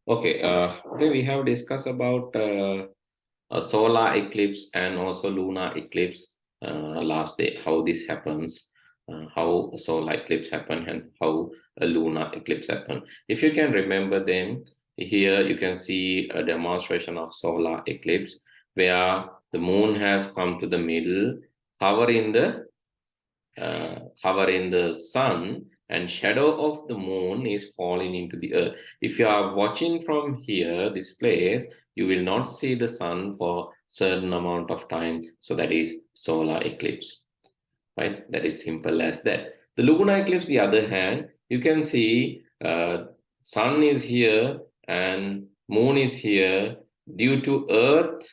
Okay, then we have discussed about a solar eclipse and also lunar eclipse last day, how this happens, how a solar eclipse happen and how a lunar eclipse happen. If you can remember them, here you can see a demonstration of solar eclipse where the moon has come to the middle, covering the sun, and shadow of the moon is falling into the earth. If you are watching from here, this place, you will not see the sun for certain amount of time. So that is solar eclipse, right? That is simple as that. The lunar eclipse, the other hand, you can see sun is here and moon is here. Due to earth,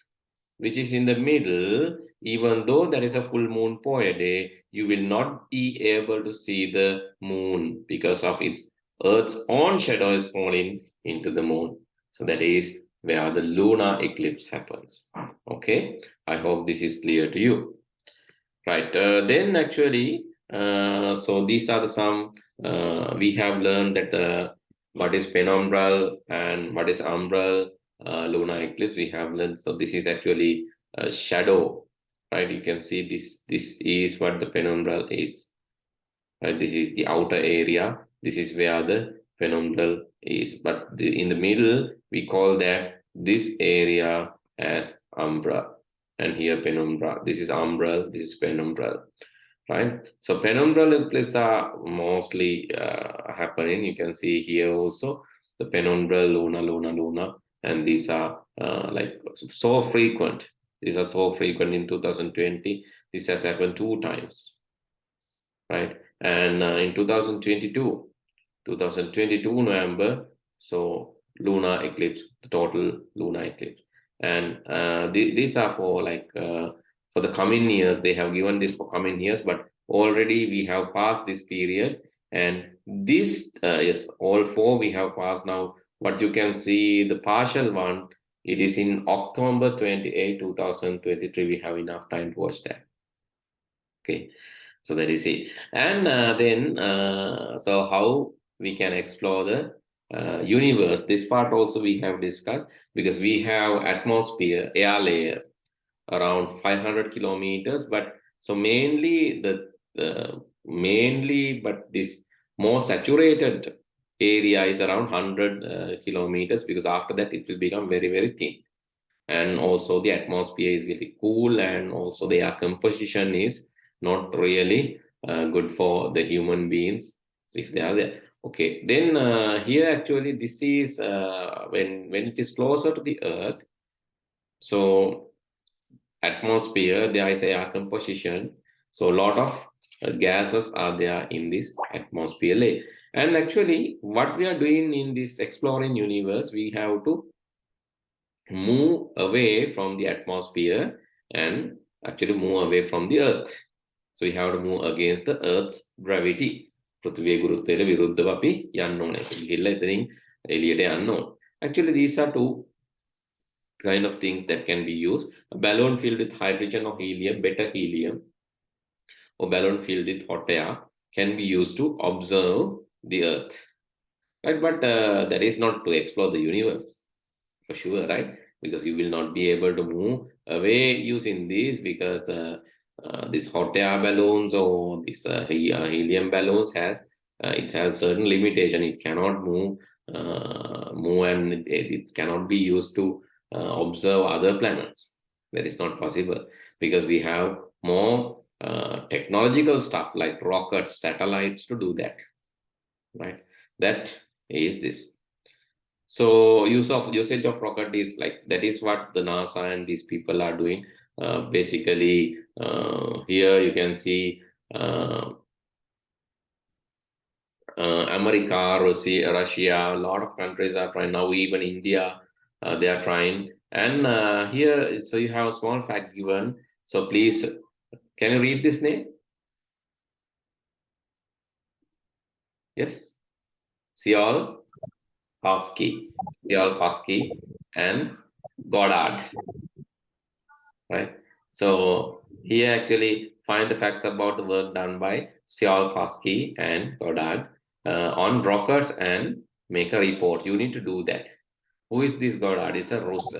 which is in the middle, even though there is a full moon per day, you will not be able to see the moon because of its Earth's own shadow is falling into the moon. So that is where the lunar eclipse happens. Okay, I hope this is clear to you. Right, then actually, so these are some, we have learned that what is penumbral and what is umbral lunar eclipse we have learned. So this is actually a shadow, right? You can see this is what the penumbral is, right? This is the outer area. This is where the penumbral is, but in the middle, we call that this area as umbra. And here penumbra, this is umbral, this is penumbral, right? So penumbral eclipses are mostly happening. You can see here also the penumbral, lunar, and these are like so frequent. These are so frequent in 2020. This has happened 2 times, right? And in 2022 November, so lunar eclipse, the total lunar eclipse. And these are for like for the coming years. They have given this for coming years, but already we have passed this period. And this yes, all 4 we have passed now. What you can see, the partial one, it is in October 28, 2023. We have enough time to watch that. Okay, so that is it. And then so how we can explore the universe, this part also we have discussed, because we have atmosphere, air layer around 500 kilometers, but so mainly but this more saturated area is around 100 kilometers, because after that it will become very, very thin. And also the atmosphere is very cool, and also the air composition is not really good for the human beings, so if they are there. Okay, then here actually this is when it is closer to the earth, so atmosphere, there is air composition, so a lot of gases are there in this atmosphere layer. And actually what we are doing in this exploring universe, we have to move away from the atmosphere and actually move away from the earth. So we have to move against the earth's gravity. පෘථිවියේ ගුරුත්වයට විරුද්ධව අපි යන්න ඕනේ. ගිහිල්ලා එතනින් එළියට යන්න ඕනේ. Actually these are 2 kind of things that can be used. A balloon filled with hydrogen or helium, better helium, or balloon filled with hot air can be used to observe the earth, right? But that is not to explore the universe for sure, right? Because you will not be able to move away using these, because these hot air balloons or this helium balloons have it has certain limitation. It cannot move and it cannot be used to observe other planets. That is not possible, because we have more technological stuff like rockets, satellites to do that, right? That is this. So usage of rocket is like, that is what the NASA and these people are doing. Basically, here you can see America, Russia, a lot of countries are trying now. Even India, they are trying. And here, so you have a small fact given. So please, can you read this name? Yes, Tsiolkovsky and Goddard, right? So here actually find the facts about the work done by Tsiolkovsky and Goddard on rockets and make a report. You need to do that. Who is this Goddard? It's a Rus.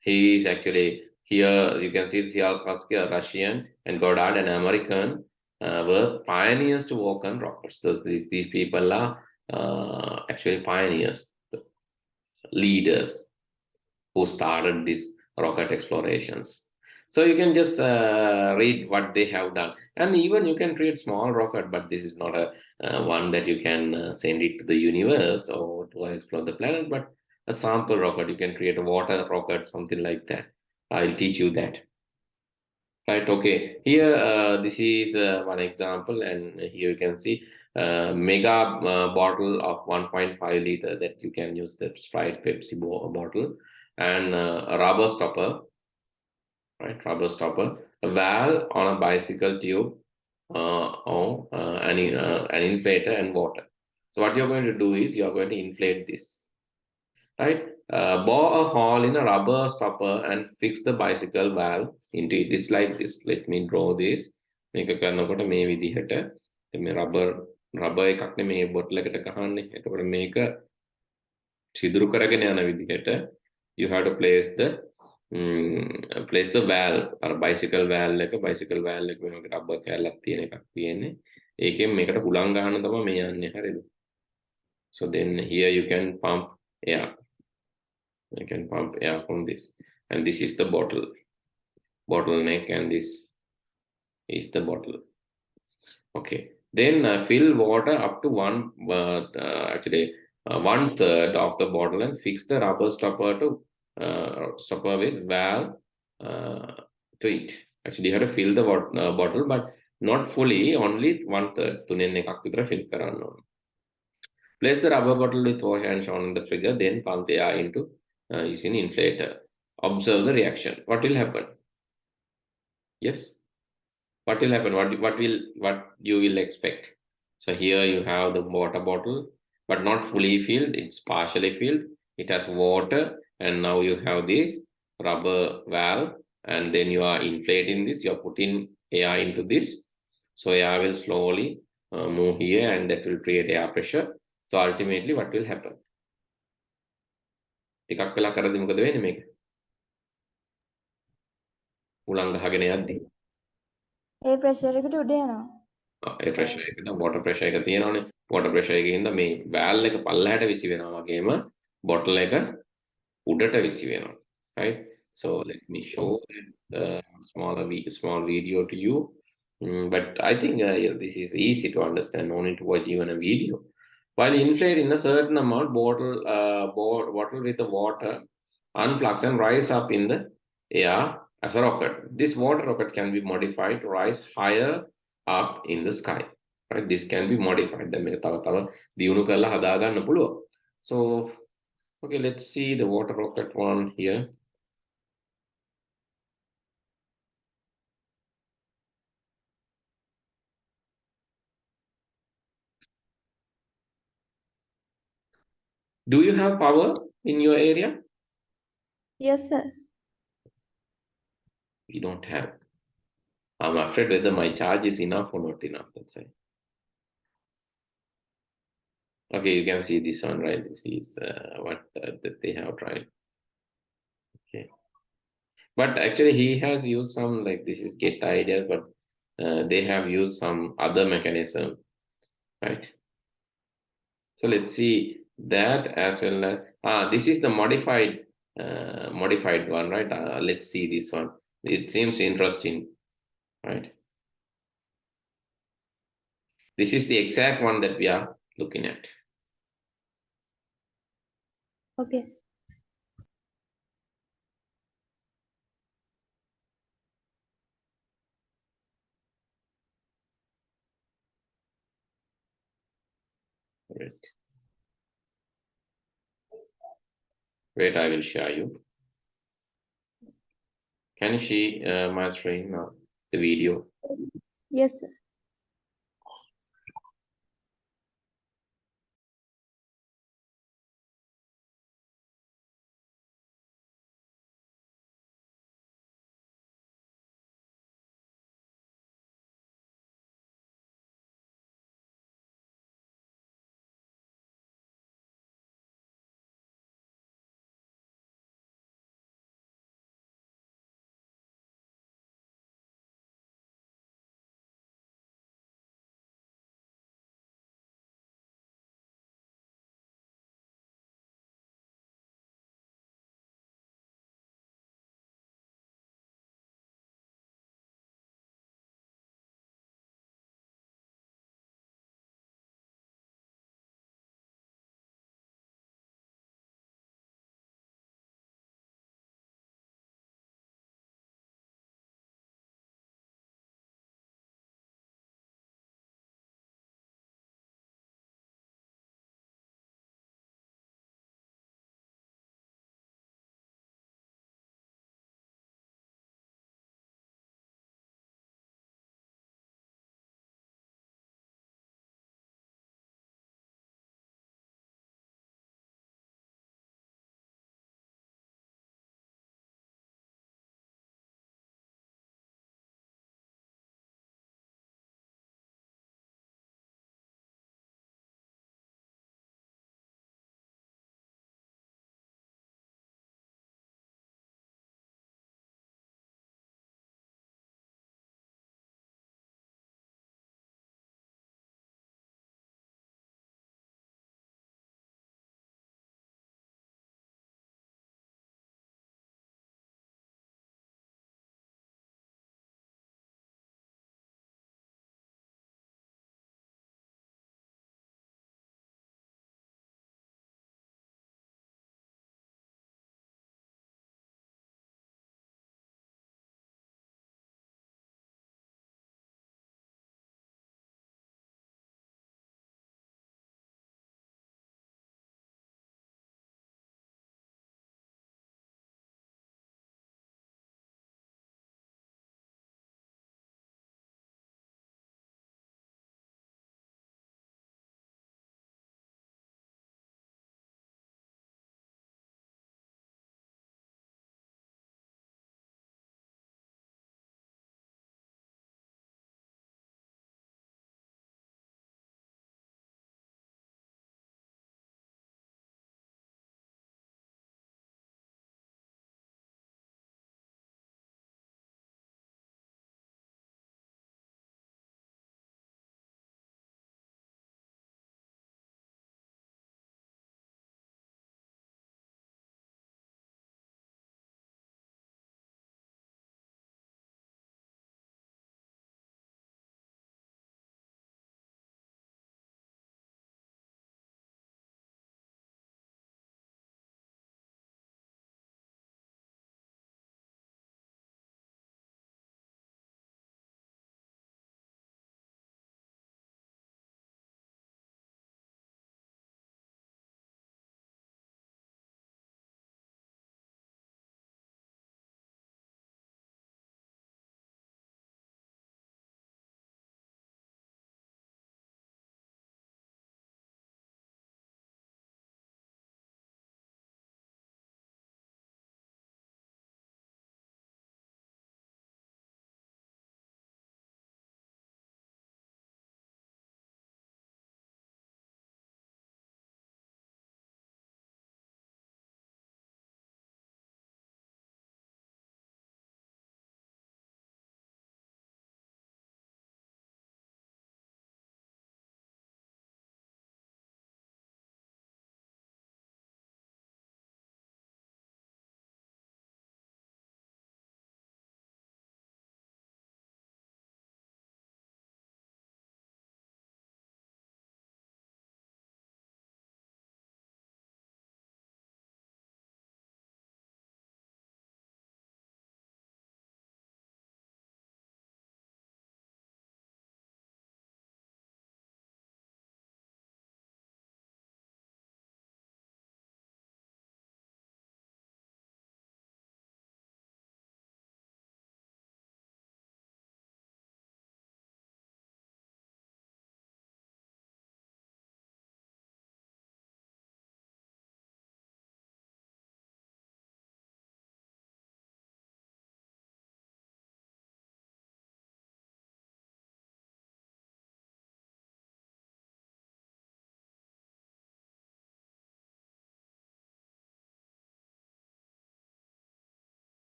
He is actually here. You can see Tsiolkovsky, a Russian, and Goddard, an American, were pioneers to work on rockets. These people are actually pioneers, leaders who started these rocket explorations. So you can just read what they have done, and even you can create small rocket, but this is not a one that you can send it to the universe or to explore the planet, but a sample rocket. You can create a water rocket, something like that. I'll teach you that. Right, okay. Here, this is one example, and here you can see mega bottle of 1.5 liter that you can use, the Sprite Pepsi bottle, and a rubber stopper, right? Rubber stopper, a valve on a bicycle tube, or an inflator and water. So what you're going to do is you're going to inflate this, right? Bore a hole in a rubber stopper and fix the bicycle valve into it. It's like this. Let me draw this. මේක කරනකොට මේ විදිහට මේ rubber එකක් නේ මේ bottle එකට ගහන්නේ. එතකොට මේක සිදුරු කරගෙන යන විදිහට you have to place the valve. අර bicycle valve එක මේ වගේ රබර් කෑල්ලක් තියෙන එකක් තියෙන්නේ. ඒකෙන් මේකට හුලං ගහන්න තමයි මේ යන්නේ. හරිද? So then here you can pump air. You can pump air from this, and this is the bottleneck, and this is the bottle. Okay, then fill water up to one third of the bottle and fix the rubber stopper with valve to it. Actually, you have to fill the bottle, but not fully, only one third. තුනෙන් එකක් විතර fill කරන්න ඕන. Place the rubber bottle with water and shown in the figure, then pump the air into using inflator. Observe the reaction. What will happen? Yes. What will happen? What you will expect? So here you have the water bottle, but not fully filled. It's partially filled. It has water, and now you have this rubber valve, and then you are inflating this. You are putting air into this, so air will slowly move here, and that will create air pressure. So ultimately, what will happen? ටිකක් වෙලා කරද්දි මොකද වෙන්නේ මේක? උලංග ගහගෙන යද්දි ඒ pressure එකට උඩ යනවා. ඒ ප්‍රෙෂර් එකට water pressure එක තියෙනවනේ. water pressure එකකින් හින්දා මේ valve එක පල්ලහැට විසි වෙනවා වගේම bottle එක උඩට විසි වෙනවා. Right? So let me show the small video to you. But I think this is easy to understand. No need to watch even a video. While inflating a certain amount, bottle with the water unplugs and rise up in the air as a rocket. This water rocket can be modified to rise higher up in the sky. Right? This can be modified. So, okay, let's see the water rocket one here. Do you have power in your area? Yes, sir. We don't have. I'm afraid whether my charge is enough or not enough. Let's say. Okay, you can see this one, right? This is what that they have tried. Okay, but actually he has used some, like, this is get idea, but they have used some other mechanism, right? So let's see that as well as this is the modified one, right? Let's see this one. It seems interesting, right? This is the exact one that we are looking at. Okay. Right. Wait, I will share you. Can you see my screen now, the video? Yes, sir.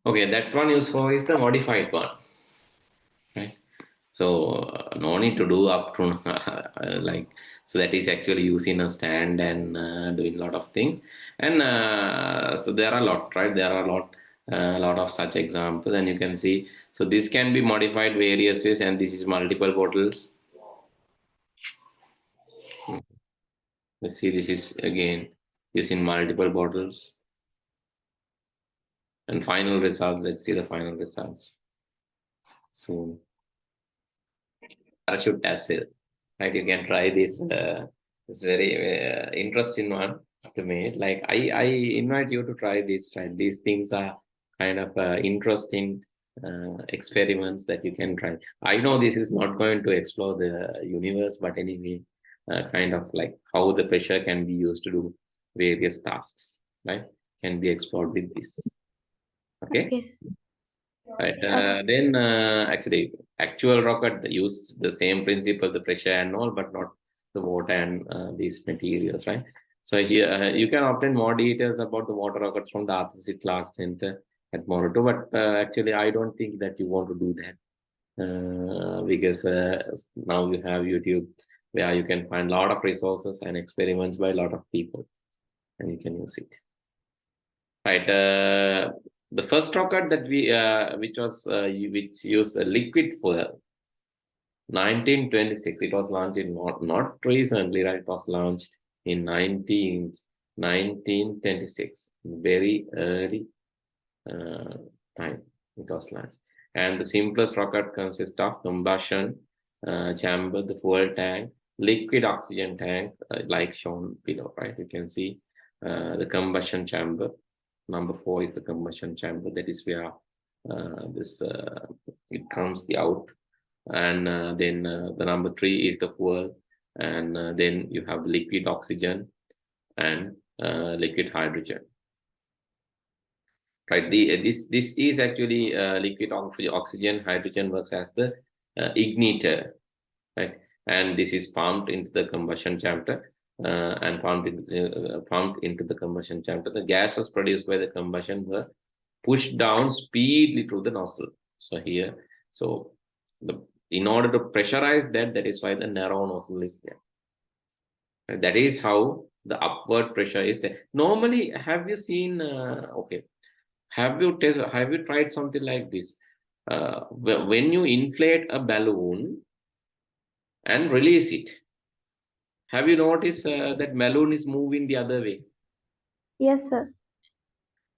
Okay, that one you saw is the modified one, right? So no need to do up to like, so that is actually using a stand and doing a lot of things. And so there are a lot, right? There are a lot of such examples, and you can see. So this can be modified various ways, and this is multiple bottles. Let's see, this is again using multiple bottles. And final results, let's see the final results. So parachute tassel, right? You can try this. It's very interesting one to make. Like I invite you to try this. Right, these things are kind of interesting experiments that you can try. I know this is not going to explore the universe, but anyway, kind of like how the pressure can be used to do various tasks, right? Can be explored with this. Okay. Okay. Right. Okay. Then actually, actual rocket use the same principle, the pressure and all, but not the water and these materials, right? So here you can obtain more details about the water rockets from the Arthur C. Clarke Center at Morito, but actually, I don't think that you want to do that because now you have YouTube where you can find a lot of resources and experiments by a lot of people, and you can use it. Right. The first rocket that we, which used a liquid fuel, 1926. It was launched in not recently, right? It was launched in 1926. Very early time it was launched. And the simplest rocket consists of combustion chamber, the fuel tank, liquid oxygen tank, like shown below, right? You can see the combustion chamber. Number 4 is the combustion chamber. That is where this it comes the out, and then the number 3 is the fuel, and then you have the liquid oxygen and liquid hydrogen. Right. This is actually liquid oxygen. Hydrogen works as the igniter, right? And this is pumped into the combustion chamber. And pumped into the combustion chamber. The gases produced by the combustion were pushed down speedily through the nozzle. So here, so in order to pressurize that, that is why the narrow nozzle is there. And that is how the upward pressure is there. Normally, have you seen? Okay, have you tried something like this? When you inflate a balloon and release it, have you noticed that balloon is moving the other way? Yes, sir.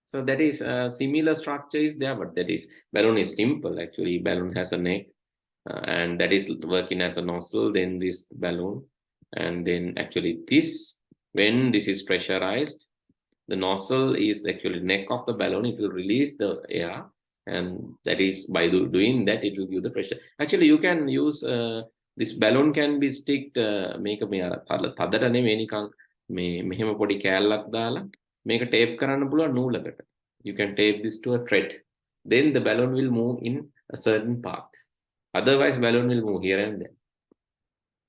So that is similar structure is there, but that is balloon is simple actually. Balloon has a neck, and that is working as a nozzle. Then this balloon, and then actually this, when this is pressurized, the nozzle is actually neck of the balloon. It will release the air, and that is by doing that it will give the pressure. Actually, you can use this balloon can be sticked. Make me තදට නෙමෙයි නිකන් මේ මෙහෙම පොඩි කෑල්ලක් දාලා මේක tape කරන්න පුළුවන් නූලකට. You can tape this to a thread. Then the balloon will move in a certain path. Otherwise, balloon will move here and there,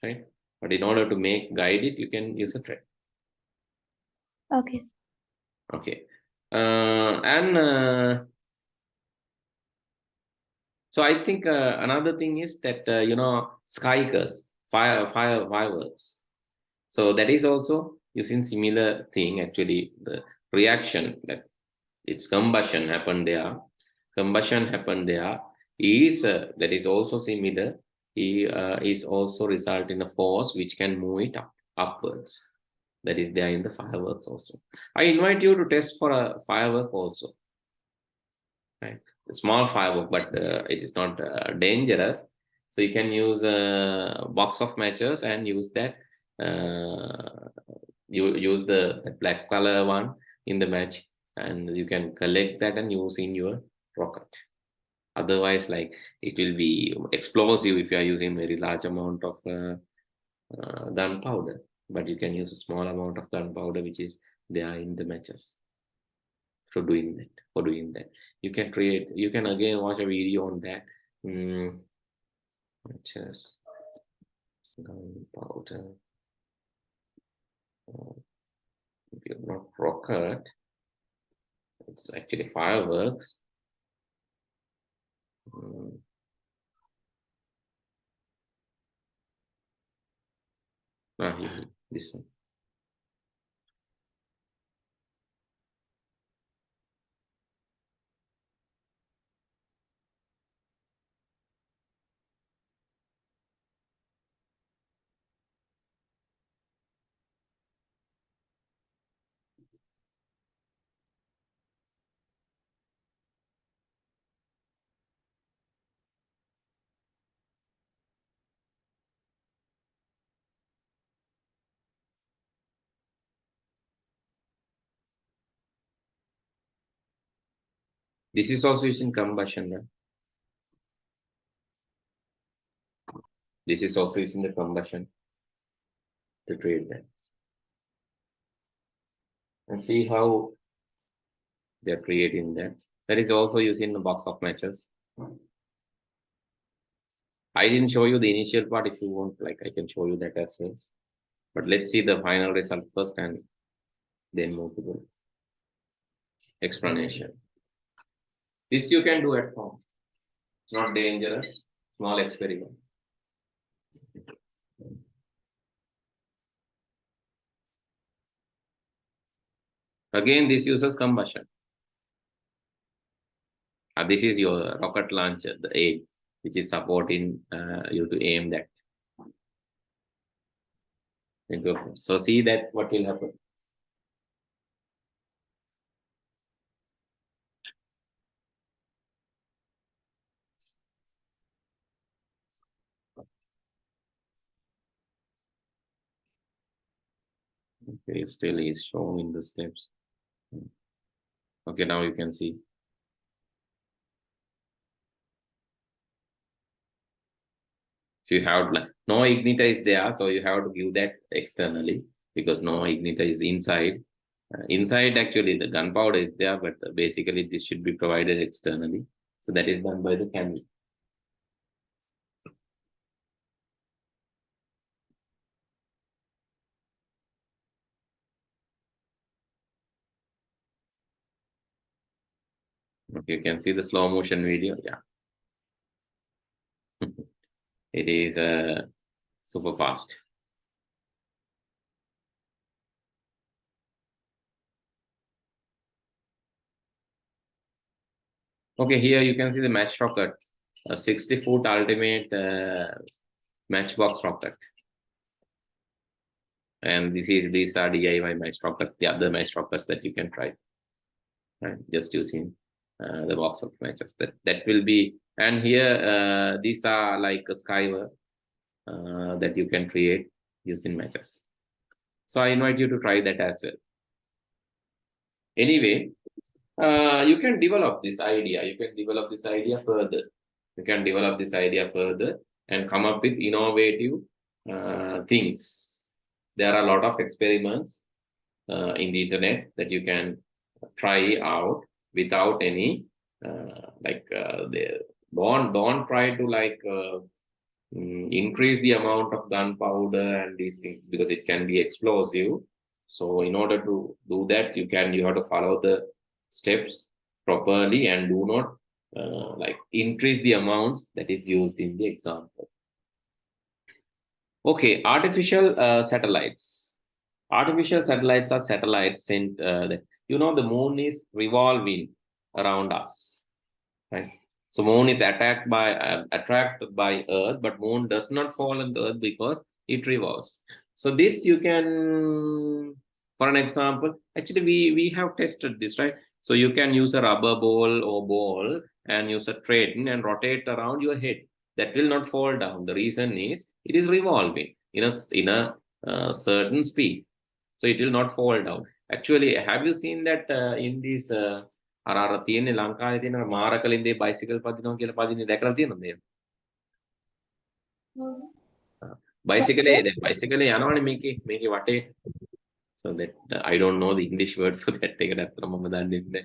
right? But in order to guide it, you can use a thread. Okay. Okay. And so I think another thing is that skykers, fireworks. So that is also using similar thing. Actually, the reaction that its combustion happened there. Combustion happened there is that is also similar. Is also result in a force which can move it upwards. That is there in the fireworks also. I invite you to test for a firework also. Right, a small firework, but it is not dangerous. So you can use a box of matches and use that. You use the black color one in the match, and you can collect that and use in your rocket. Otherwise, like it will be explosive if you are using very large amount of gunpowder. But you can use a small amount of gunpowder which is there in the matches. For doing that, you can again watch a video on that. Just gunpowder, not rocket, it's actually fireworks. Here, this one. This is also using combustion. Right? This is also using the combustion to create that. And see how they're creating that. That is also using the box of matches. I didn't show you the initial part. If you want, like, I can show you that as well. But let's see the final result first and then move to the explanation. This you can do at home. It's not dangerous. Small experiment. Again, this uses combustion. This is your rocket launcher, the aid, which is supporting you to aim that. So see that what will happen. Okay, still is showing the steps. Okay, now you can see. So you have no igniter is there, so you have to give that externally because no igniter is inside. Inside actually the gunpowder is there, but basically this should be provided externally. So that is done by the candle. Okay, you can see the slow motion video. Yeah. It is super fast. Okay, here you can see the match rocket, a 60-foot ultimate matchbox rocket. And these are DIY match rockets, the other match rockets that you can try. Right, just using the box of matches. That will be, and here these are like a skyver that you can create using matches. So I invite you to try that as well. Anyway, you can develop this idea. You can develop this idea further. You can develop this idea further and come up with innovative things. There are a lot of experiments in the internet that you can try out without any don't try to increase the amount of gunpowder and these things because it can be explosive. So in order to do that, you have to follow the steps properly and do not increase the amounts that is used in the example. Okay, artificial satellites. Artificial satellites are satellites sent that the moon is revolving around us, right? So moon is attracted by Earth, but moon does not fall on the Earth because it revolves. So this you can, for an example, actually we have tested this, right? So you can use a rubber ball and use a train and rotate around your head. That will not fall down. The reason is it is revolving in a certain speed. So it will not fall down. Actually, have you seen that in these අර තියෙන්නේ ලංකාවේ තියෙන මාරකලින්දේ bicycle පදිනවා කියලා පදින්නේ දැකලා තියෙනවද මේ? බයිසිකලේ බයිසිකලේ යනවනේ මේකේ වටේ. So that I don't know the English word for that. ඒකට අත්තර මම දන්නේ නැහැ.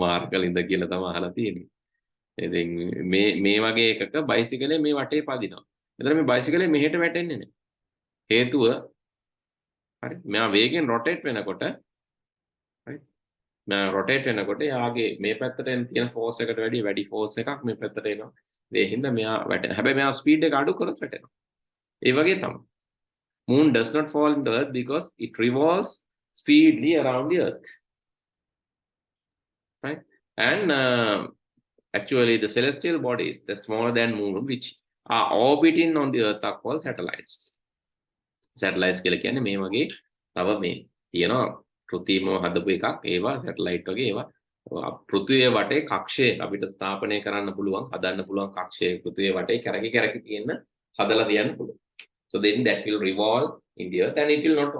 මාරකලින්ද කියලා තමයි අහලා තියෙන්නේ. ඉතින් මේ වගේ එකක බයිසිකලේ මේ වටේ පදිනවා. එතන මේ බයිසිකලේ මෙහෙට වැටෙන්නේ නැහැ. හේතුව හරි මෙයා වේගෙන් රොටේට් වෙනකොට right මම rotate වෙනකොට යාගේ මේ පැත්තට එන තියෙන force එකට වැඩි force එකක් මේ පැත්තට එනවා. ඒ හින්දා මෙයා වැටෙනවා. හැබැයි මෙයා speed එක අඩු කරොත් වැටෙනවා. ඒ වගේ තමයි. Moon does not fall into Earth because it revolves speedily around the Earth. Right? And actually the celestial bodies that smaller than Moon which are orbiting on the Earth are called satellites. Satellites කියලා කියන්නේ මේ වගේ තව මේ තියෙනවා කෘත්‍රිමව හදපු එකක්. ඒවා සැටලයිට් වගේ ඒවා පෘථිවිය වටේ කක්ෂය අපිට ස්ථාපනය කරන්න පුළුවන්, හදන්න පුළුවන් කක්ෂය පෘථිවිය වටේ කැරකි තියෙන හදලා තියන්න පුළුවන්. So then that will revolve in the Earth and it will not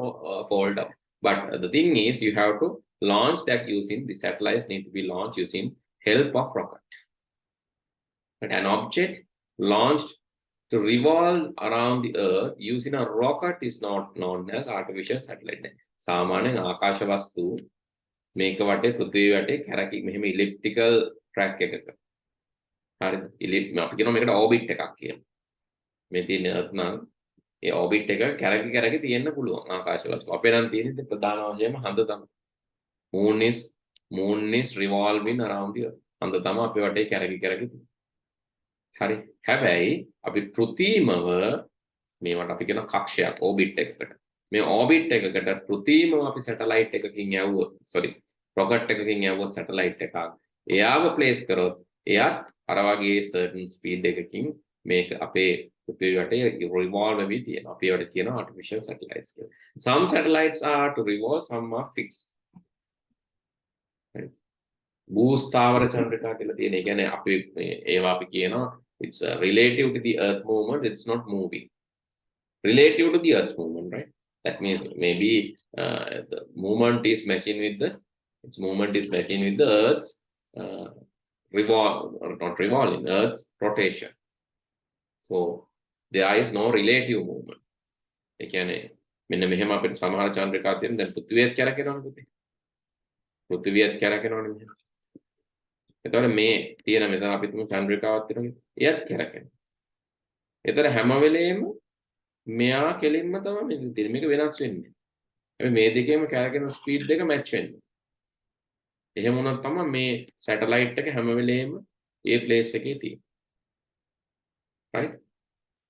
fall down. But the thing is you have to launch that using the satellites need to be launched using help of rocket. But an object launched to revolve around the Earth using a rocket is not known as artificial satellite. සාමාන්‍යයෙන් ආකාශ වස්තු මේක වටේ පෘථිවිය වටේ කැරකි මෙහෙම ඉලිප්ටිකල් track එකක. හරිද? අපි කියනවා මේකට ඕබිට් එකක් කියලා. මේ තියෙන Earth නම් ඒ ඕබිට් එක කැරකි තියෙන්න පුළුවන් ආකාශ වස්තු. අපේ නම් තියෙන්නේ ප්‍රධාන වශයෙන්ම හඳ තමයි. Moon is revolving around the Earth. හඳ තමයි අපේ වටේ කැරකි තියෙන්නේ. හරි. හැබැයි අපි කෘත්‍රිමව මේවට අපි කියන කක්ෂයක් ඕබිට් එකකට. මේ ඕබිට් එකකට කෘත්‍රිමව අපි සැටලයිට් එකකින් යවුවොත් රොකට් එකකින් යවුවොත් සැටලයිට් එකක් එයාව ප්ලේස් කරොත් එයත් අර වගේ certain speed එකකින් මේක අපේ පෘථිවිය වටේ revolve වෙවි තියෙනවා. අපි ඒවට කියනවා artificial satellites කියලා. Some satellites are to revolve, some are fixed. භූස්ථාවර Chandrika කියලා තියෙන. ඒ කියන්නේ අපි ඒවා අපි කියනවා it's relative to the Earth movement, it's not moving. Relative to the Earth movement, right? That means maybe the movement is matching with the Earth's Earth's rotation. So there is no relative movement. ඒ කියන්නේ මෙන්න මෙහෙම අපිට සමහර චන්ද්‍රිකා තියෙන දැන් පෘථිවියත් කැරකෙනවනේ පුතේ. පෘථිවියත් කැරකෙනවනේ මෙහෙම. එතකොට මේ තියෙන මෙතන අපි තුමු චන්ද්‍රිකාවක් තියෙනවා. එයත් කැරකෙනවා. ඒතර හැම වෙලේම මෙයා කෙලින්ම තමයි මේක වෙනස් වෙන්නේ. හැබැයි මේ දෙකේම කැරකෙන ස්පීඩ් එක මැච් වෙන්නේ. එහෙම වුණොත් තමයි මේ සැටලයිට් එක හැම වෙලේම ඒ ප්ලේස් එකේ තියෙන්නේ. Right?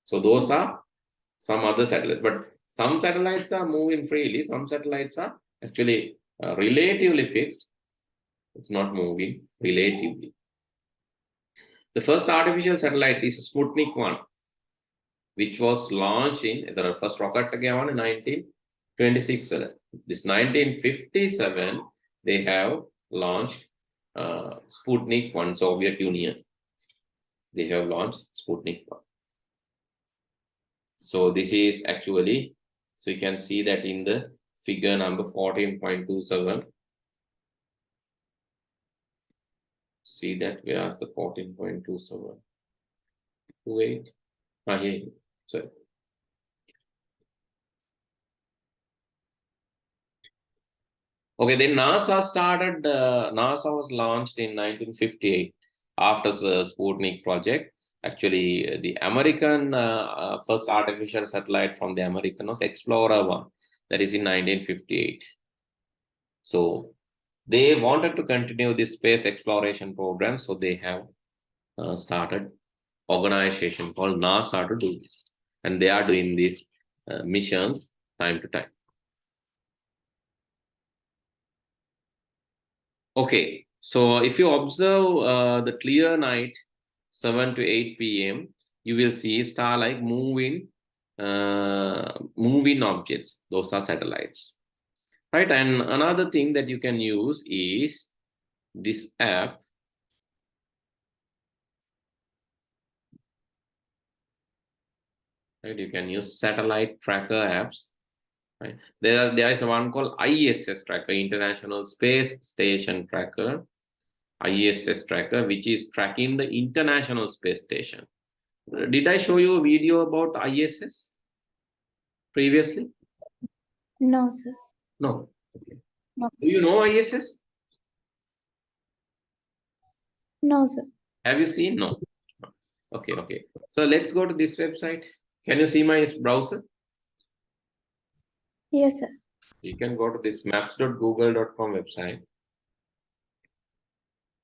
So those are some other satellites, but some satellites are moving freely, some satellites are actually relatively fixed. It's not moving relatively. The first artificial satellite is Sputnik 1, which was launched in the first rocket again in 1926. This 1957, they have launched Sputnik 1, Soviet Union. They have launched Sputnik 1. So this is actually, so you can see that in the figure number 14.27. See that where's the 14.27? 28. Here. Sorry. Okay, then NASA started. NASA was launched in 1958 after the Sputnik project. Actually, the American first artificial satellite from the American was Explorer 1. That is in 1958. So they wanted to continue this space exploration program, so they have started organization called NASA to do this, and they are doing these missions time to time. Okay, so if you observe the clear night 7 to 8 p.m. you will see star-like moving objects. Those are satellites. Right, and another thing that you can use is this app. Right, you can use satellite tracker apps. Right, there is one called ISS tracker, International Space Station Tracker, ISS tracker, which is tracking the International Space Station. Did I show you a video about ISS previously? No, sir. No. Okay. No. Do you know ISS? No, sir. Have you seen? No. Okay, okay. So let's go to this website. Can you see my browser? Yes, sir. You can go to this maps.google.com website.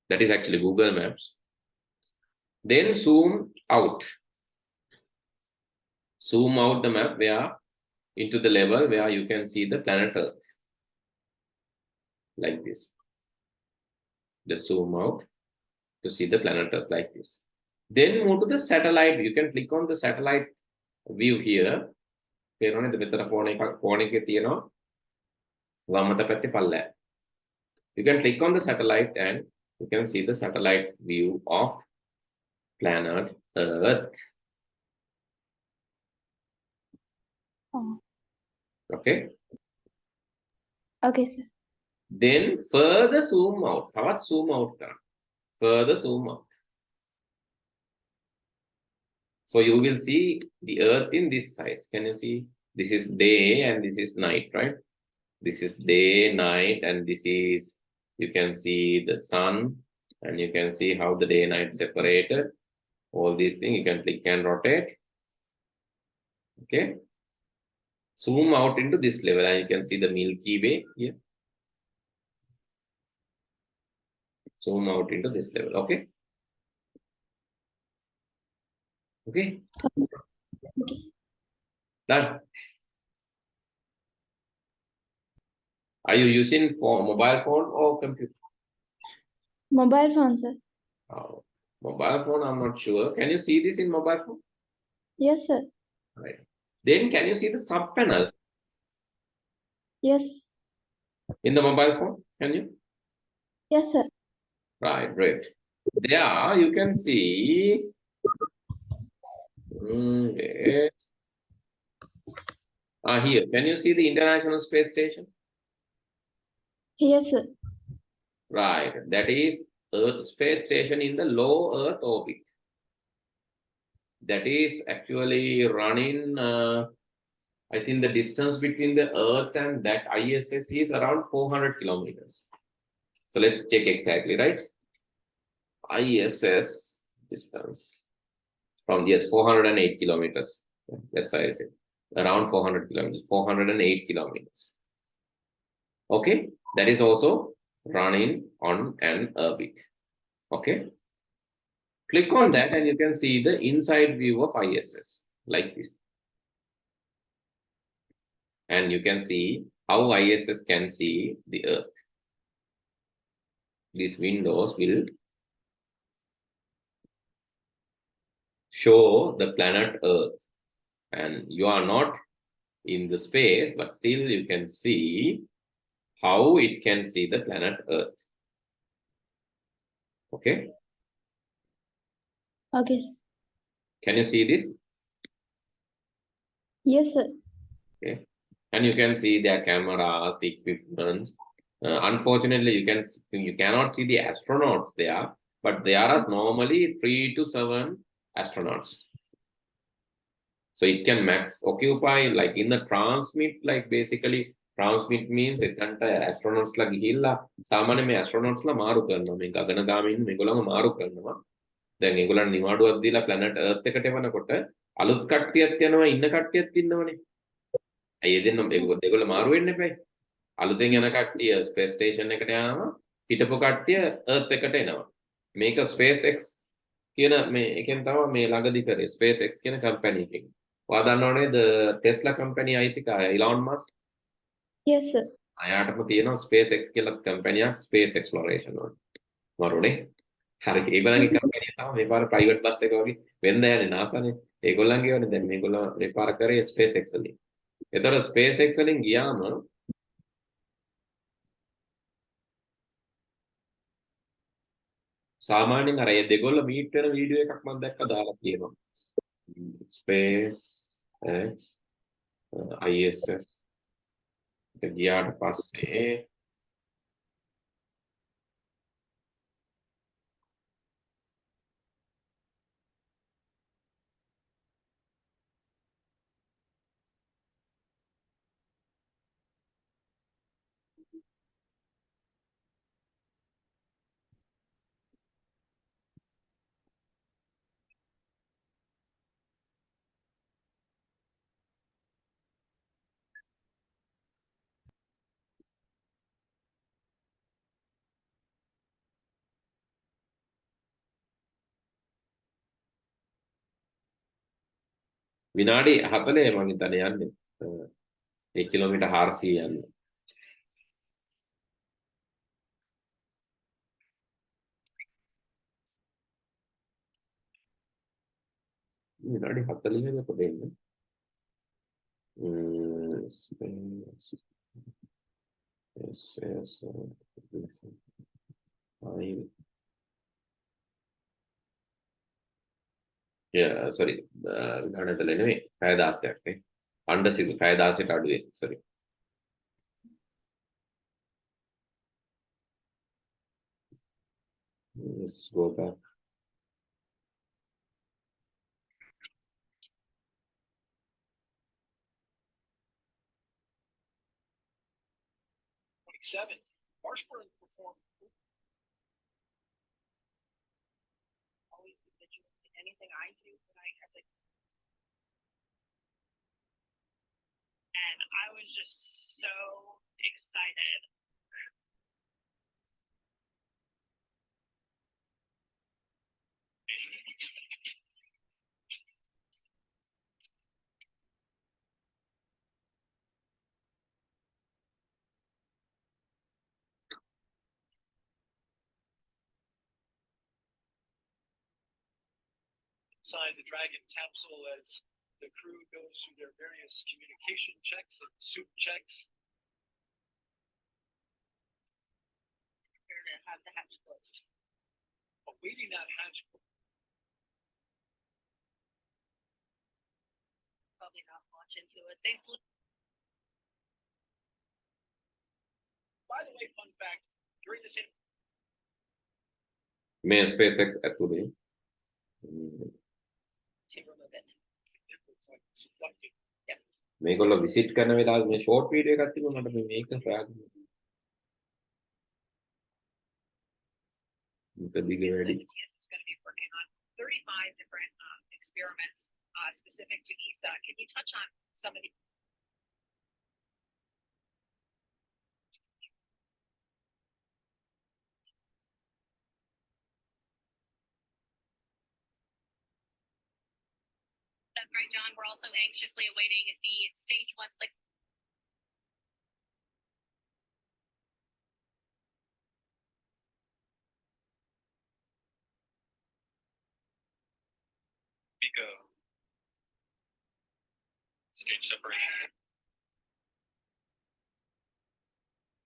That is actually Google Maps. Then zoom out. Zoom out the map into the level where you can see the planet Earth. Like this. Just zoom out to see the planet Earth like this. Then move to the satellite. You can click on the satellite view here. You can click on the satellite and you can see the satellite view of planet Earth. Oh. Okay. Okay, sir. Then further zoom out. How zoom out? Further zoom out. So you will see the Earth in this size. Can you see? This is day and this is night, right? This is day, night, and this is, you can see the sun, and you can see how the day night separated. All these things you can click and rotate. Okay. Zoom out into this level and you can see the Milky Way here. Zoom out into this level. Okay. Okay. Okay. Done. Are you using mobile phone or computer? Mobile phone, sir. Oh, mobile phone, I'm not sure. Can you see this in mobile phone? Yes, sir. Right. Then can you see the sub panel Yes. in the mobile phone? Can you? Yes, sir. Right, great. There you can see here. Can you see the International Space Station? Yes, sir. Right, that is Earth Space Station in the low Earth orbit. That is actually running, I think the distance between the Earth and that ISS is around 400 kilometers. So let's check exactly, right? ISS distance from, yes, 408 kilometers. That's how I say. Around 400 kilometers, 408 kilometers. Okay, that is also running on an orbit. Okay, click on that and you can see the inside view of ISS like this. And you can see how ISS can see the Earth. These windows will show the planet Earth. And you are not in the space, but still you can see how it can see the planet Earth. Okay. Okay. Can you see this? Yes, sir. Okay. And you can see their cameras, the equipment. Unfortunately, you cannot see the astronauts there, but there are normally 3 to 7 astronauts. So it can max occupy like in the transmit, like basically transmit means එකන්ට astronauts ලා ගිහිල්ලා සාමාන්‍ය මේ astronauts ලා මාරු කරනවා මේ ගගනගාමීන් මේගොල්ලන්ව මාරු කරනවා. දැන් ඒගොල්ලන් නිවාඩුවක් දීලා planet earth එකට එවනකොට අලුත් කට්ටියත් යනවා ඉන්න කට්ටියත් ඉන්නවනේ. ඇයි දෙන්න ඒගොල්ලෝ මාරු වෙන්න එපා. අලුතෙන් යන කට්ටිය space station එකට යනවා. හිටපු කට්ටිය earth එකට එනවා. මේක SpaceX කියන මේ එකෙන් තමයි මේ ළඟදි කරේ SpaceX කියන කම්පැනි එකෙන්. the Tesla company අයිතිකාරය Elon Musk. Yes, sir. අයාටම තියෙනවා SpaceX කියලා කම්පැනියක් space exploration වල. මරුනේ. හරි ඒගොල්ලන්ගේ කම්පැනි එක තමයි මේ පාර private bus එක වගේ වෙන්න යන්නේ නාසානේ. ඒගොල්ලන්ගේ වනේ දැන් මේගොල්ලෝ මේ පාර කරේ SpaceX වලින්. ඒතර SpaceX වලින් ගියාම සාමාන්‍යයෙන් අර ඒ දෙගොල්ල මීට් වෙන වීඩියෝ එකක් මම දැක්ක දාලා තියෙනවා. SpaceX ISS ගියාට පස්සේ විනාඩි 40 මම හිතන්නේ යන්නේ. 1 කිලෝමීටර් 400 යන්නේ. විනාඩි 40 කට දෙන්න. sorry විනාඩි 40 නෙමෙයි පැය 16ක් නේ. අnder සිල් පැය 16ට අඩුවේ. sorry. Let's go back. Washburn performed always be vigilant in anything I do, but I have to. And I was just so excited. Inside the Dragon capsule as the crew goes through their various communication checks and suit checks. Prepare to have the hatch closed. Awaiting that hatch. Probably not launch into it. Thankfully. By the way, fun fact, during this මේ SpaceX ඇතුලේ to remove it. Yes. මේගොල්ලෝ visit කරන වෙලාවේ මේ short video එකක් තිබුණා මට මේක හොයාගන්න. The MBCS is going to be working on 35 different experiments specific to ESA. Can you touch on some of the? That's right, John. We're also anxiously awaiting the stage 1 liquid. Pico. Stage separation.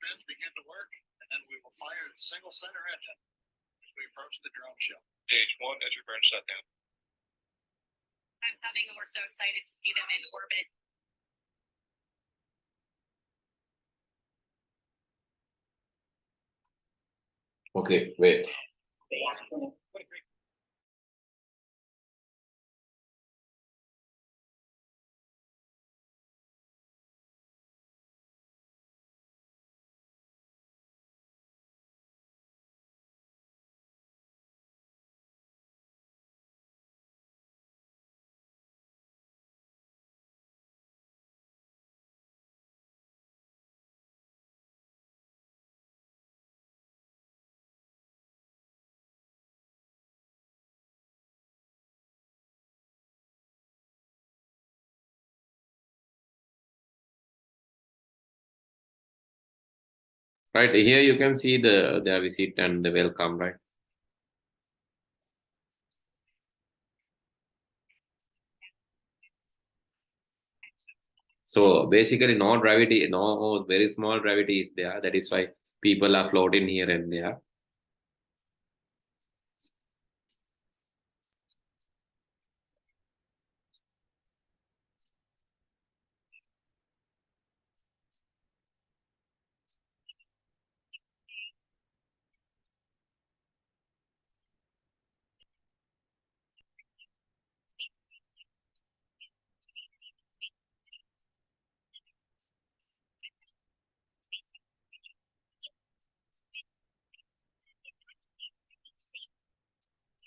Trans begin to work, and then we will fire the single center engine as we approach the drone shell. Stage 1 entry burn shutdown. I'm coming, and we're so excited to see them in orbit. Okay, wait. What a great. Right here you can see their visit and the welcome, right? So basically no gravity, no very small gravity is there. That is why people are floating here and there.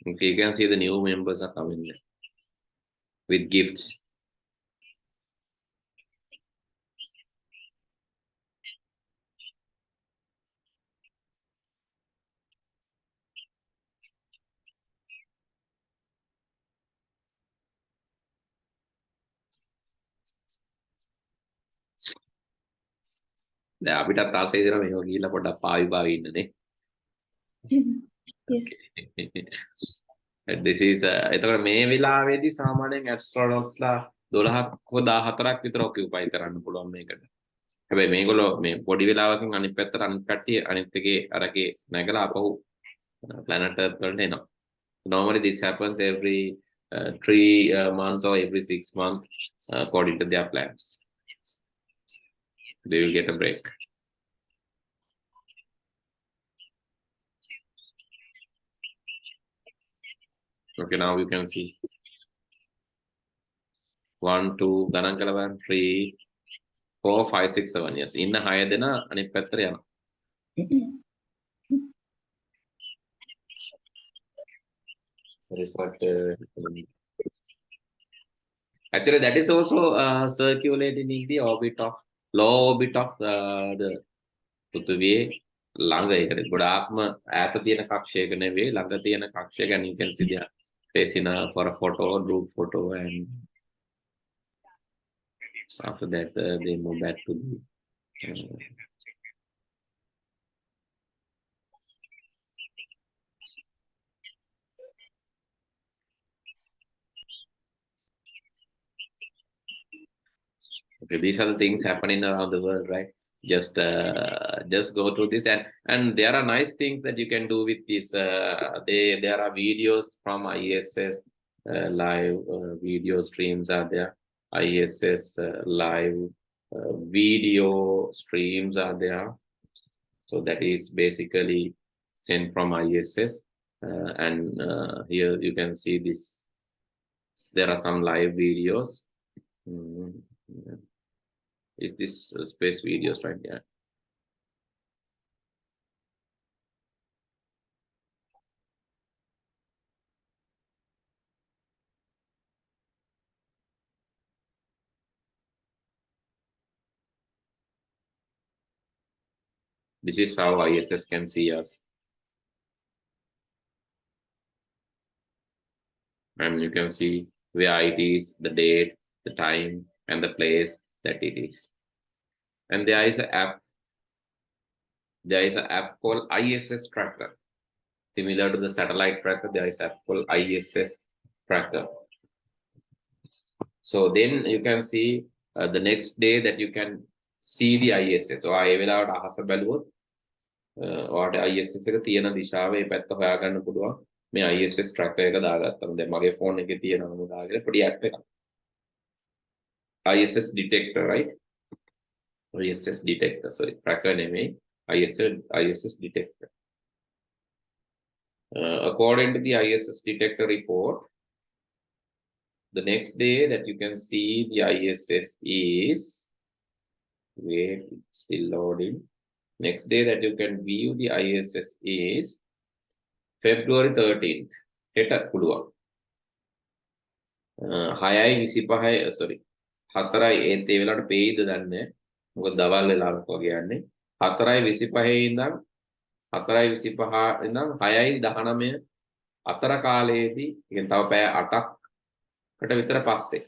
Okay, you can see the new members are coming there with gifts. දැන් අපිටත් ආසයි දෙනවා මේක ගිහිල්ලා පොඩ්ඩක් පාවි ඉන්නනේ. Yes. This is එතකොට මේ වෙලාවේදී සාමාන්‍යයෙන් ඇස්ට්‍රොනොට්ස්ලා 12ක් හෝ 14ක් විතර ඔකියුපයි කරන්න පුළුවන් මේකට. හැබැයි මේගොල්ලෝ මේ පොඩි වෙලාවකින් අනිත් පැත්තට අනිත් කට්ටිය අනිත් එකේ අරකේ නැගලා අපහු planet Earth වලට එනවා. Normally this happens every 3 months or every 6 months according to their plans. They will get a break. Okay, now you can see 1, 2, ගණන් කළා බලන්න 3, 4, 5, 6, 7. Yes, ඉන්න 6 දෙනා අනිත් පැත්තට යනවා. That is what actually that is also circulating in the orbit of low orbit of the පෘථිවියේ ළඟ ඒකට ගොඩාක්ම ඈත තියෙන කක්ෂයක නෙවෙයි ළඟ තියෙන කක්ෂයක and you can see the facing for a photo group photo and after that they move back to the okay, these are the things happening around the world, right? Just go through this and there are nice things that you can do with this. There are videos from ISS live video streams are there. ISS live video streams are there. So that is basically sent from ISS and here you can see this. There are some live videos. Is this space videos right there? This is how ISS can see us. And you can see where it is, the date, the time, and the place that it is. And there is an app. There is an app called ISS Tracker. Similar to the satellite tracker, there is an app called ISS Tracker. So then you can see the next day that you can see the ISS. So I will out අහස බැලුවොත් ඔයාට ISS එක තියෙන දිශාව ඒ පැත්ත හොයාගන්න පුළුවන්. මේ ISS tracker එක දාගත්තම දැන් මගේ ෆෝන් එකේ තියෙනවා දාගෙන පොඩි app එකක්. ISS detector, right? ISS detector, sorry, tracker නෙමෙයි. ISS detector. According to the ISS detector report, the next day that you can see the ISS is, wait, it's still loading. Next day that you can view the ISS is February 13th. හෙට පුළුවන්. 6:25 sorry. 4යි ඒත් ඒ වෙලාවට පේයිද දන්නේ නැහැ. මොකද දවල් වෙලාවක් වගේ යන්නේ. 4:25 ඉඳන් 4:25 ඉඳන් 6:19 අතර කාලයේදී කියන්නේ තව පැය 8කට විතර පස්සේ.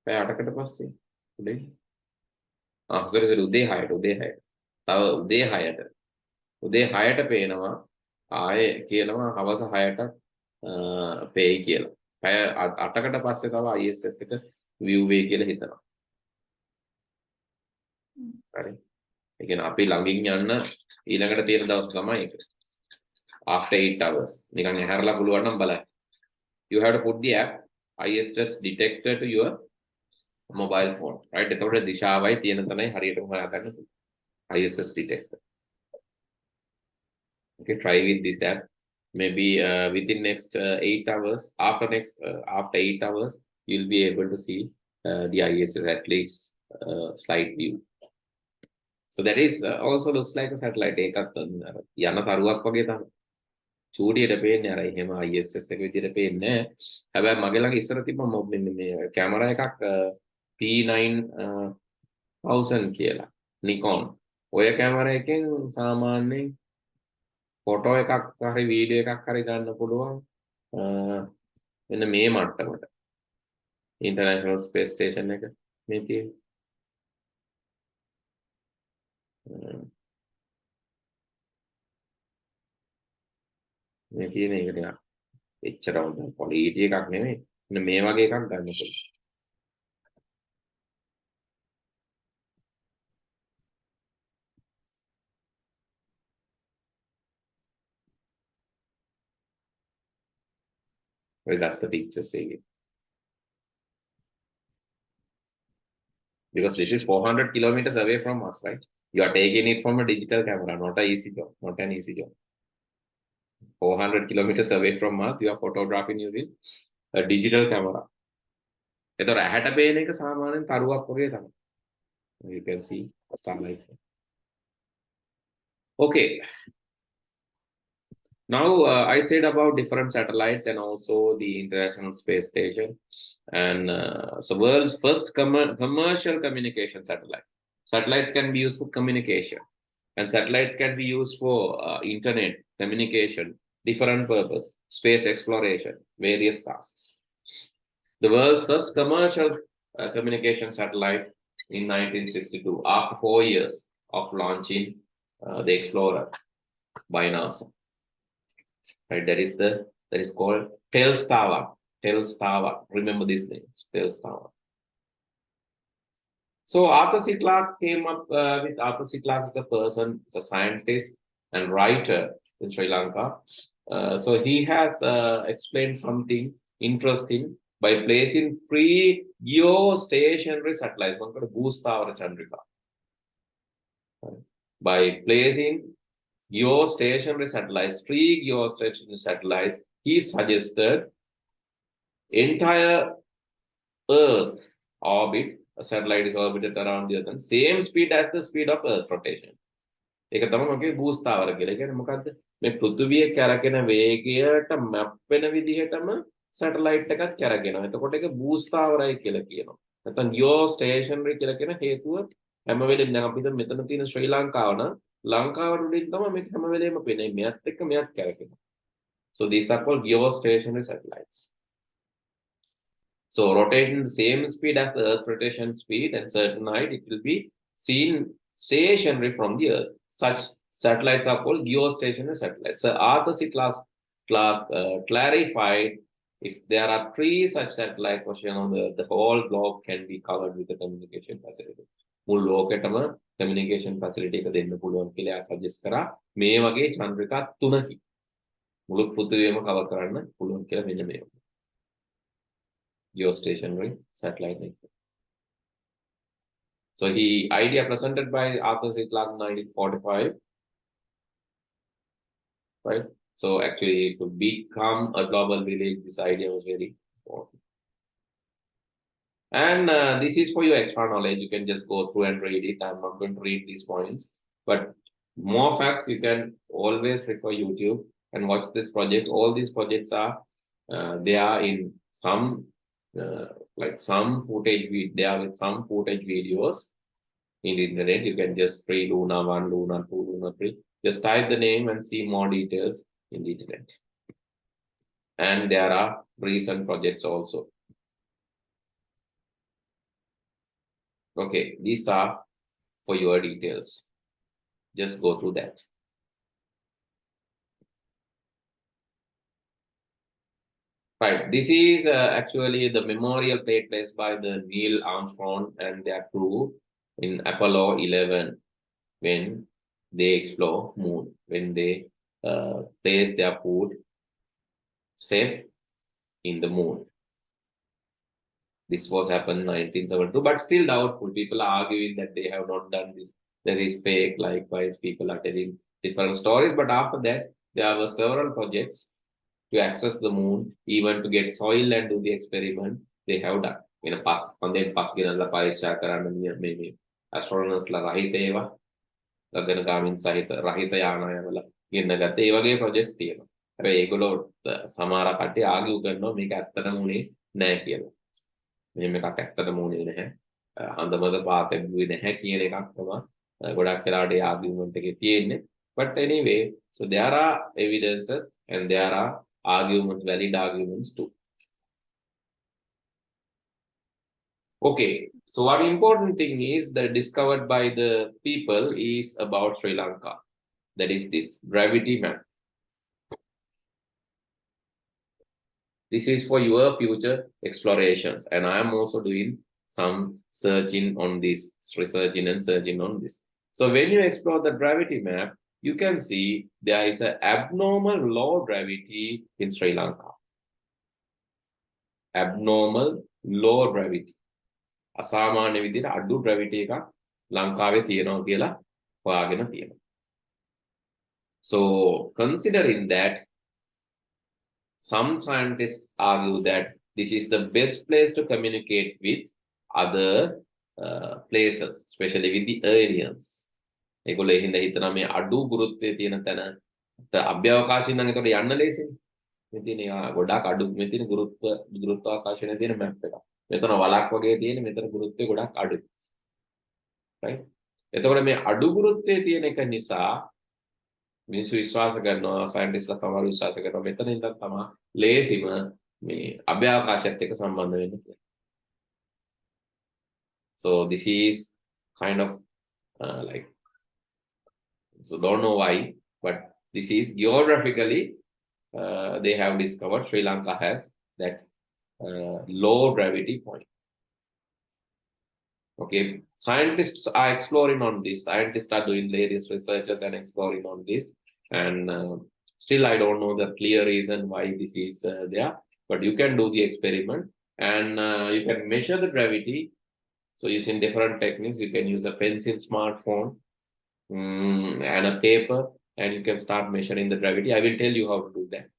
පැය 8කට පස්සේ. උදේ. sorry උදේ 6ට තව උදේ 6ට. උදේ 6ට පේනවා ආයේ කියනවා හවස 6ට පේයි කියලා. පැය 8කට පස්සේ තව ISS එක view වෙයි කියලා හිතනවා. හරි. ඒ කියන්නේ අපි ළඟින් යන්න ඊළඟට තියෙන දවස් තමයි ඒක. After 8 hours. නිකන් ඇහැරලා පුළුවන් නම් බලන්න. You have to put the app ISS detector to your mobile phone, right? එතකොට දිශාවයි තියෙන තැනයි හරියටම හොයාගන්න පුළුවන්. ISS detector. Okay, try with this app. Maybe within next 8 hours, after 8 hours, you'll be able to see the ISS at least slight view. So that is also looks like a satellite. ඒකත් යන තරුවක් වගේ තමයි. චූටියට පේන්නේ අර එහෙම ISS එක විදිහට පේන්නේ නැහැ. හැබැයි මගේ ළඟ ඉස්සර තිබ්බ මේ කැමරා එකක් P9000 කියලා. Nikon. ඔය කැමරා එකෙන් සාමාන්‍යයෙන් ෆොටෝ එකක් හරි වීඩියෝ එකක් හරි ගන්න පුළුවන් මෙන්න මේ මට්ටමට. International Space Station එක මේ තියෙන්නේ. මේ තියෙන එක ටිකක් එච්චර හොඳ quality එකක් නෙමෙයි. මෙන්න මේ වගේ එකක් ගන්න පුළුවන්. ඔය ගත්ත pictures එකේ. Because this is 400 kilometers away from us, right? You are taking it from a digital camera, not an easy job, not an easy job. 400 kilometers away from us, you are photographing using a digital camera. එතකොට ඇහැට පේන එක සාමාන්‍යයෙන් තරුවක් වගේ තමයි. You can see starlight. Okay. Now I said about different satellites and also the International Space Station, and so world's first commercial communication satellite. Satellites can be used for communication, and satellites can be used for internet communication, different purpose, space exploration, various tasks. The world's first commercial communication satellite in 1962, after 4 years of launching the Explorer by NASA. Right, that is called Telstar. Telstar. Remember this name, Telstar. So Arthur C. Clarke came up with Arthur C. Clarke is a person, is a scientist and writer in Sri Lanka. So he has explained something interesting by placing pre-geostationary satellites. By placing geostationary satellites, three geostationary satellites, he suggested entire Earth orbit, a satellite is orbited around the Earth, and same speed as the speed of Earth rotation. ඒක තමයි මගේ භූස්ථාවර කියලා. ඒ කියන්නේ මොකද්ද? මේ පෘථිවිය කැරකෙන වේගයට map වෙන විදිහටම සැටලයිට් එකක් කැරගෙනවා. එතකොට ඒක භූස්ථාවරයි කියලා කියනවා. නැත්නම් geostationary කියලා කියන හේතුව හැම වෙලෙම දැන් අපි මෙතන තියෙන ශ්‍රී ලංකාව නම් ලංකාවට උඩින් තමයි මේක හැම වෙලෙම පේන්නේ. මෙයත් එක්ක මෙයත් කැරකෙනවා. So these are called geostationary satellites. So rotating the same speed as the Earth rotation speed and certain height, it will be seen stationary from the Earth. Such satellites are called geostationary satellites. So Arthur C. Clarke clarified if there are 3 such satellite positions on the Earth, the whole globe can be covered with a communication facility. මුළු ලෝකෙටම communication facility එක දෙන්න පුළුවන් කියලා suggest කරා. මේ වගේ චන්ද්‍රිකා 3කින් මුළු පෘථිවියම cover කරන්න පුළුවන් කියලා මෙන්න මේ geostationary satellite network. So he idea presented by Arthur C. Clarke in 1945, right? So actually to become a global village, this idea was very important. And this is for your extra knowledge. You can just go through and read it. I'm not going to read these points, but more facts you can always refer YouTube and watch this project. All these projects are they are in some like some footage. They are with some footage videos in the internet. You can just free Luna 1, Luna 2, Luna 3. Just type the name and see more details in the internet. And there are recent projects also. Okay, these are for your details. Just go through that. Right, this is actually the memorial plate placed by the Neil Armstrong and their crew in Apollo 11 when they explore moon, when they place their foot step in the moon. This was happened in 1972, but still doubtful. People are arguing that they have not done this. That is fake. Likewise, people are telling different stories. But after that, there were several projects to access the moon, even to get soil and do the experiment. They have done. In a past, on the past, maybe astronomers la rahiteva, gaganagamin sahita rahita yaanayawala ගෙන්න ගත්ත ඒ වගේ projects තියෙනවා. හැබැයි ඒගොල්ලෝ සමහර කට්ටිය argue කරනවා මේක ඇත්තටම උනේ නැහැ කියලා. මෙහෙම එකක් ඇත්තටම උනේ නැහැ. අන්දමද පාතෙන්නේ නැහැ කියන එකක් තමයි ගොඩක් වෙලාවට ඒ ආගියුමන්ට් එකේ තියෙන්නේ. But anyway, so there are evidences and there are arguments, valid arguments too. Okay, so one important thing is that discovered by the people is about Sri Lanka. That is this gravity map. This is for your future explorations, and I am also doing some searching on this, researching and searching on this. So when you explore the gravity map, you can see there is an abnormal low gravity in Sri Lanka. Abnormal low gravity. අසාමාන්‍ය විදිහට අඩු gravity එකක් ලංකාවේ තියෙනවා කියලා හොයාගෙන තියෙනවා. So considering that, some scientists argue that this is the best place to communicate with other places, especially with the aliens. ඒගොල්ලෝ එහෙනම් හිතනවා මේ අඩු ගුරුත්වයේ තියෙන තැන අභ්‍යවකාශයෙන් නම් ඒකට යන්න ලේසියි. මේ තියෙන ගොඩාක් අඩු මේ තියෙන ගුරුත්වාකර්ෂණය තියෙන මැප් එකක්. මෙතන වලක් වගේ තියෙන මෙතන ගුරුත්වය ගොඩක් අඩුයි. right? එතකොට මේ අඩු ගුරුත්වයේ තියෙන එක නිසා මිනිස්සු විශ්වාස කරනවා, සයන්ටිස්ට්ලා සමහර විශ්වාස කරනවා මෙතන ඉඳන් තමයි ලේසිම මේ අභ්‍යවකාශයත් එක්ක සම්බන්ධ වෙන්නේ කියලා. So this is kind of like, so don't know why, but this is geographically they have discovered Sri Lanka has that low gravity point. Okay, scientists are exploring on this. Scientists are doing various researches and exploring on this, and still I don't know the clear reason why this is there. But you can do the experiment, and you can measure the gravity. So using different techniques, you can use a pencil, smartphone, and a paper, and you can start measuring the gravity. I will tell you how to do that.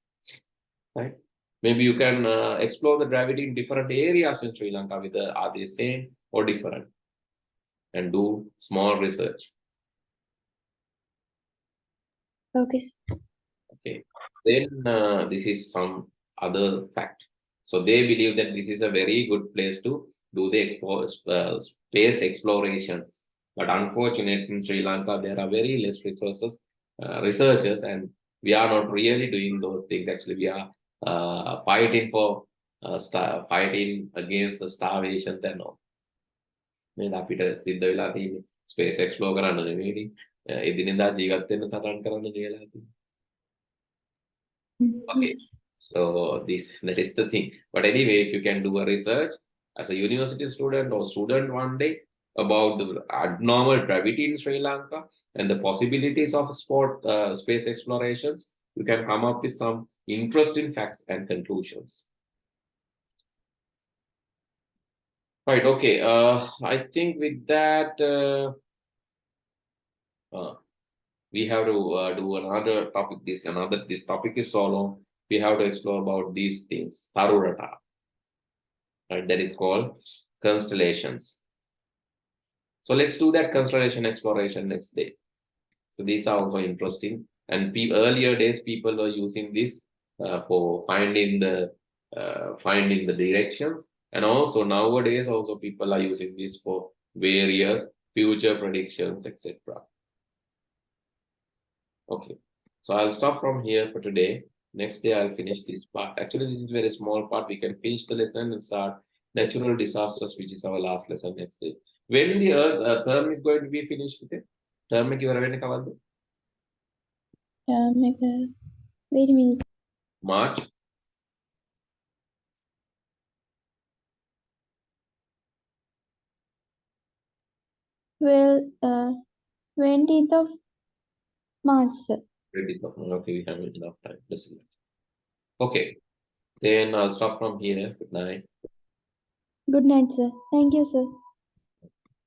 Right? Maybe you can explore the gravity in different areas in Sri Lanka. Are they same or different? And do small research. Okay. Okay. Then this is some other fact. So they believe that this is a very good place to do the space explorations. But unfortunately, in Sri Lanka, there are very less researchers, and we are not really doing those things. Actually, we are fighting against the starvations and all. මේ අපිට සිද්ධ වෙලා තියෙන්නේ space explore කරන්න නෙමෙයි එදිනෙදා ජීවත් වෙන්න සටන් කරන්න කියලා තියෙනවා. Okay, so that is the thing. But anyway, if you can do a research as a university student or student one day about the abnormal gravity in Sri Lanka and the possibilities of space explorations, you can come up with some interesting facts and conclusions. Right, okay. I think with that, we have to do another topic. This topic is so long. We have to explore about these things. Tarurata. Right, that is called constellations. So let's do that constellation exploration next day. So these are also interesting. And earlier days, people were using this for finding the directions. And also nowadays, also people are using this for various future predictions, etc. Okay, so I'll stop from here for today. Next day, I'll finish this part. Actually, this is a very small part. We can finish the lesson and start natural disasters, which is our last lesson next day. When the term is going to be finished with it? Term එක ඉවර වෙන්නේ කවද්ද? Wait a minute. March. Well, 20th of March, sir. 20th of March. Okay, we have enough time. Listen. Okay, then I'll stop from here. Good night. Good night, sir. Thank you, sir.